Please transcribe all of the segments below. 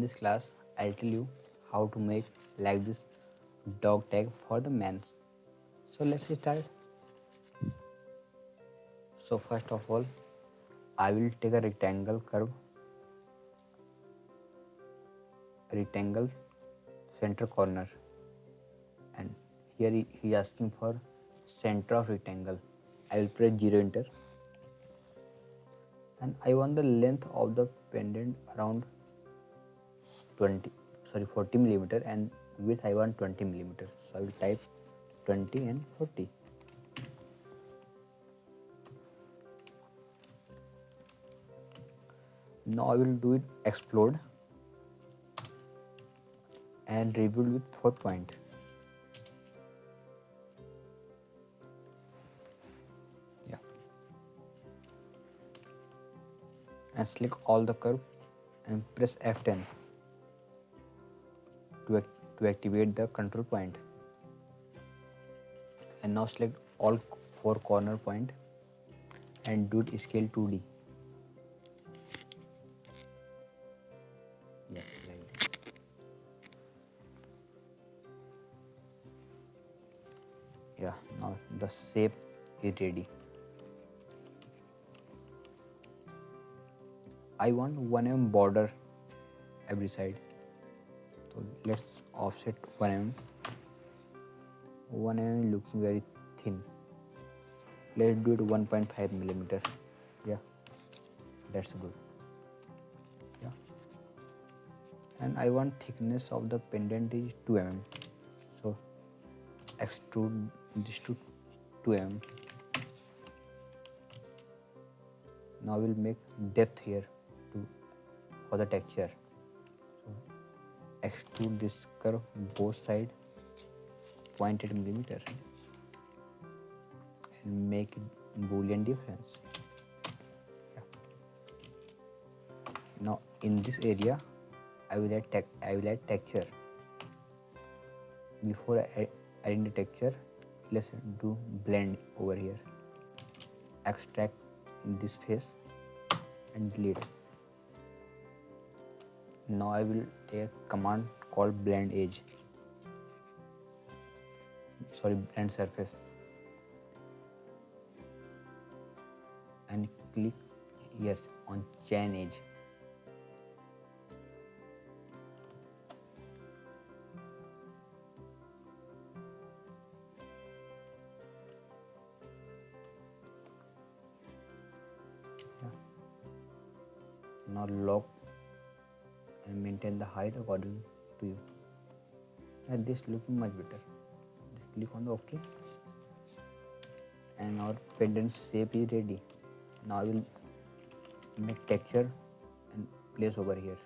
this class, I'll tell you how to make like this dog tag for the man. So let's start. So first of all, I will take a rectangle center corner, and here he is asking for center of rectangle. I will press 0 enter, and I want the length of the pendant around 40 millimeter, and width I want 20 millimeter. So I will type 20 and 40. Now I will do it explode and rebuild with 4 point. Yeah. And select all the curve and press F10 to activate the control point. And now select all 4 corner point and do it scale 2D. Yeah, like this. Yeah, now the shape is ready. I want 1 mm border every side. So let's offset 1 mm. 1 mm looking very thin. Let's do it 1.5 millimeter. Yeah, that's good. Yeah, and I want thickness of the pendant is 2 mm. So extrude this to 2 mm. Now we'll make depth here for the texture. So extrude this curve both sides 0.8 millimeter and make it Boolean difference. Yeah. Now in this area I will add texture. Before adding the texture, let's do blend over here. Extract this face and delete. Now I will take a command called blend surface, and click here on chain edge. Yeah. Now lock and maintain the height according to you. And this looking much better. Just click on the OK, and our pendant shape is ready. Now I will make texture and place over here.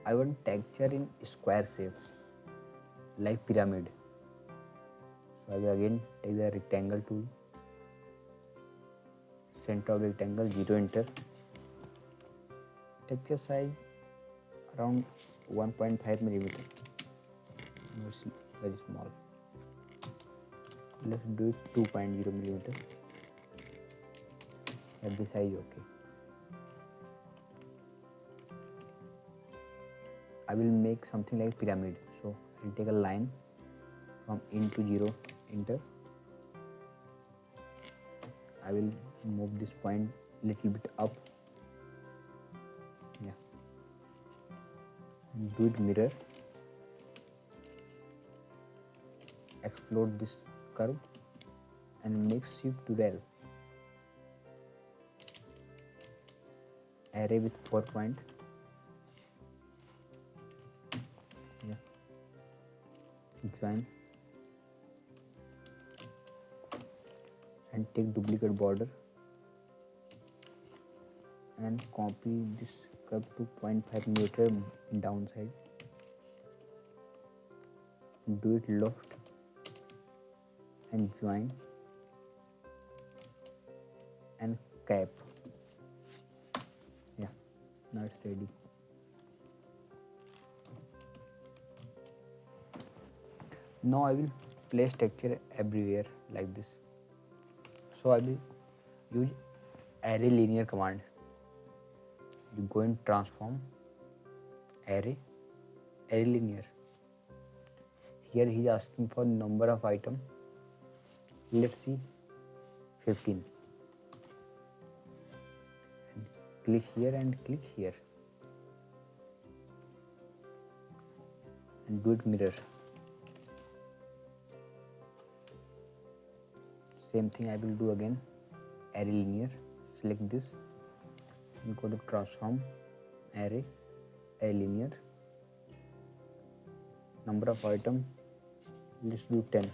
I want texture in square shape like pyramid. So I will again take the rectangle tool, center of rectangle, 0 enter. Texture size around 1.5 millimeter. Very small. Let's do it 2.0 millimeter. At this size, okay. I will make something like pyramid. So I'll take a line from in to 0 enter. I will move this point little bit up. Yeah. Do it mirror. Explode this curve and make shift to rel. Array with 4 point. Yeah. Join and take duplicate border and copy this curve to 0.5 meter downside. Do it left and join and cap. Yeah, now it's ready. Now I will place texture everywhere like this. So I will use array linear command. You go and transform array linear. Here he is asking for number of item. Let's see 15. And click here and click here and do it mirror. Same thing I will do again. Array linear. Select this and go to transform array linear. Number of item, let's do 10.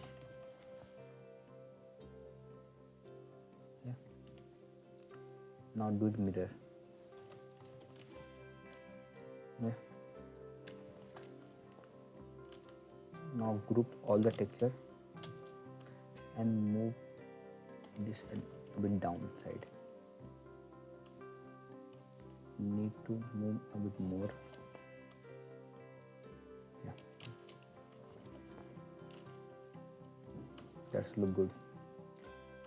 Yeah. Now do it mirror. Yeah. Now group all the texture and move this a bit downside. Need to move a bit more. Yeah. That's look good.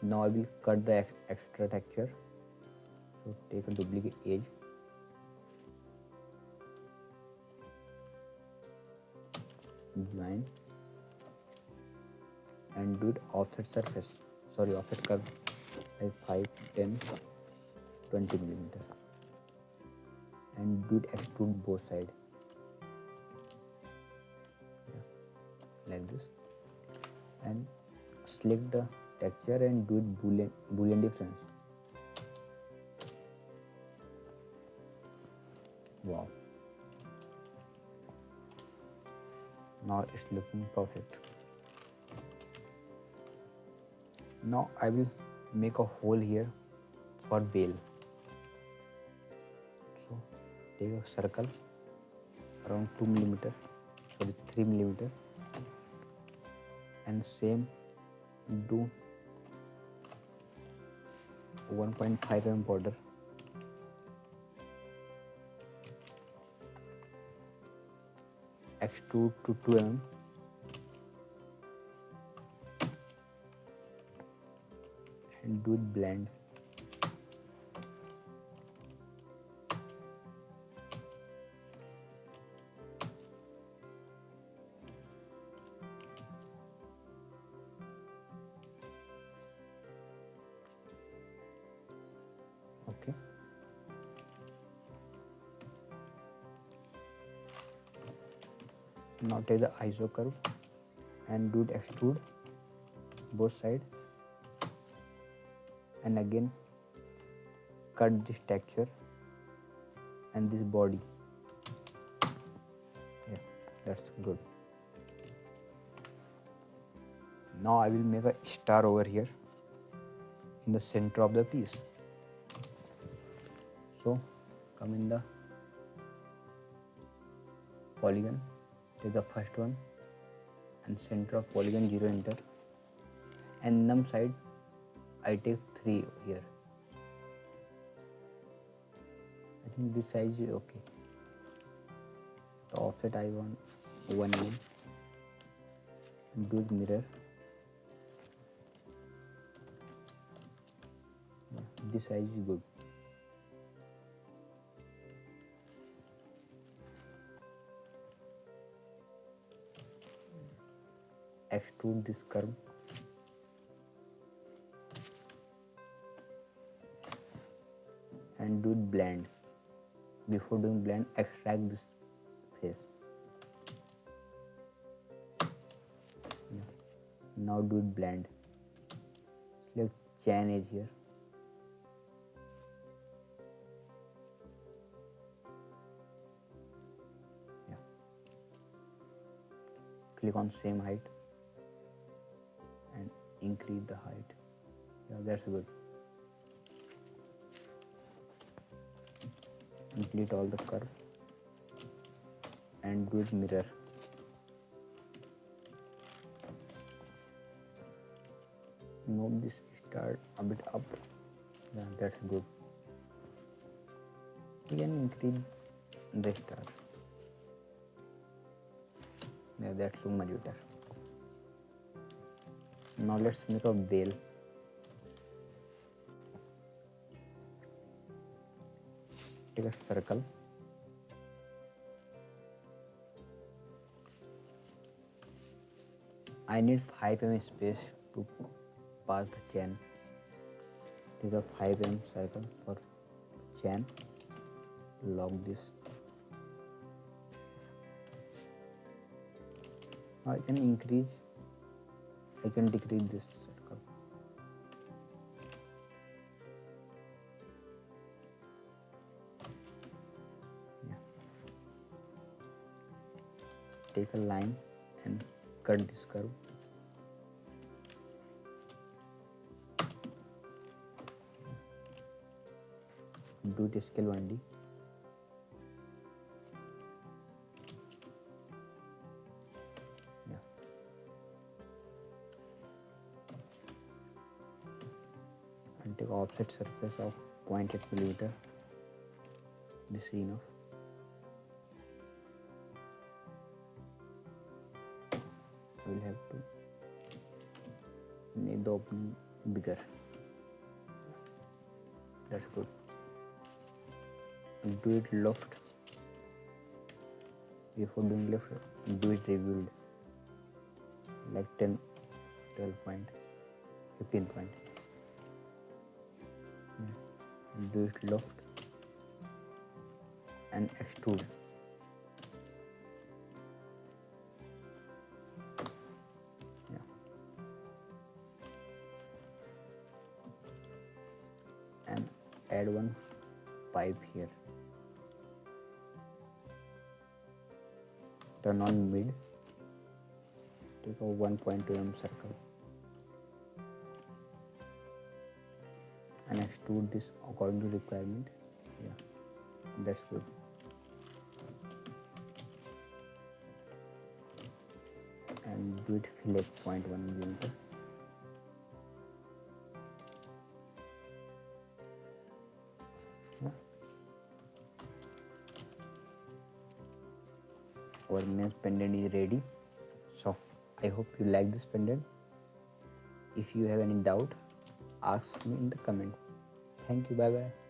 Now I will cut the extra texture. So take a duplicate edge. Join and do it offset surface. Sorry, offset curve like 5, 10, 20 millimeter. And do it extrude both sides. Yeah. Like this. And select the texture and do it boolean difference. Wow. Now it's looking perfect. Now I will make a hole here for bail. So take a circle around 2 millimeter, sorry 3 millimeter, and same do 1.5 mm border. Extrude to 2 mm. And do it blend. Okay. Now take the ISO curve and do it extrude both sides. And again cut this texture and this body. Yeah, that's good. Now I will make a star over here in the center of the piece. So come in the polygon, take the first one and center of polygon 0, enter, and num side I take 3 here. I think this size is okay. The offset I want 1 mm. Do it mirror. Yeah, this size is good. Extrude this curve. And do it blend. Before doing blend, extract this face. Yeah. Now do it blend. Select chain edge here. Yeah. Click on same height and increase the height. Yeah, that's good. Complete all the curve and do it mirror. Move this star a bit up. Yeah, that's good. You can increase the star. Yeah, that's so much better. Now let's make a veil. take a circle. I need 5 mm space to pass the chain. Take a 5 mm circle for chain. Lock this. Now I can increase, I can decrease this circle. Yeah. Take a line and cut this curve. Do it scale 1D. Yeah. And take offset surface of 0.8 millimeter. This is enough. We'll have to make the opening bigger. That's good. Do it left. Before doing left, do it revealed, like 10, 12 point, 15 point. Yeah. Do it left and extrude. Yeah. And add one pipe here. Turn on mid. Take a 1.2 mm circle and extrude this according to requirement. Yeah, that's good. And do it fillet 0.1 millimeter. Yeah. Our main pendant is ready. So I hope you like this pendant. If you have any doubt, ask me in the comment. Thank you. Bye bye.